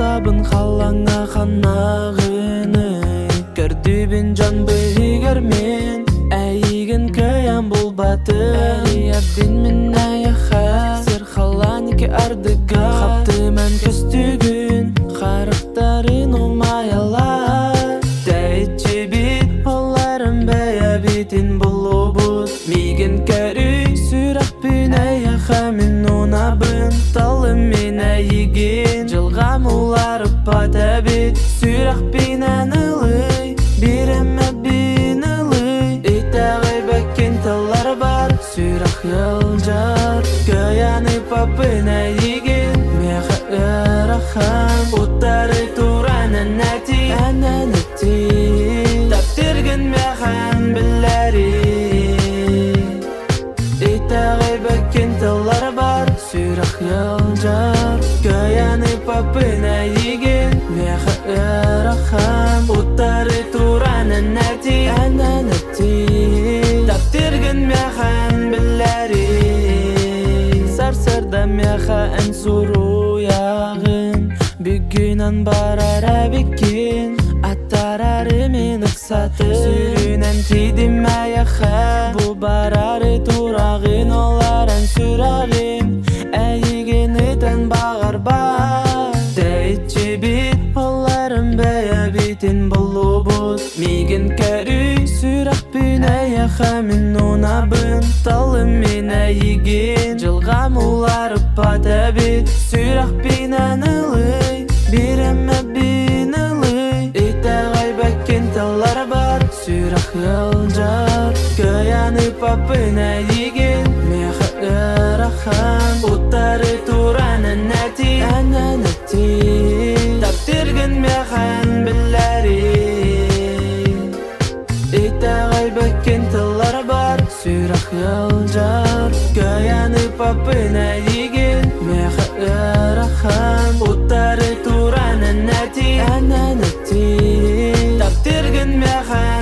сабын халаңа ханағыны көрдүбін жан бігермен әйген көян бұл баты әриябден мен аяха сер халанікі ардыга қапты мән көстігін қарықтарын омайала дәйтчі бит оларын бәя битін бұл обуд миген кәрі сүрақ бін аяха мен онабын талым мен әйген жылғам олары пата бит сүрақ бін әнілі биреме бін ылы итәғай бәккен талар бар сүрақ елжар көяны папын әйген меха ырахам ұттары туран әнәти таптыргын механ біләри итәғай бәккен талар бар сүрақ елжар көяны папын әйген меха ырахам ұттары туран әнәти таптыргын механ біләри сарсарда меха ән суру яғын бүгінен барар әбеккен аттарары мен ұқсаты сүрінен тидім аяқа бұл барары турағын олар ән сүрағым әйген үтін бағар бар дәйтчі бит оларын бәя битін бұл обуд миген кәрі сүрақ бін аяқа мен онабын талым мен әйген жылғам олары пата бит сүрақ бін әнілі биреме бін ылы итәғай бәккен талар бар сүрақ елжар көяны папын әйген меха ырахам ұттары туран әнәти таптыргын механ біләри итәғай бәккен талар бар сүрақ елжар көяны папын әйген меха ырахам ұттары туран әнәти таптыргын механ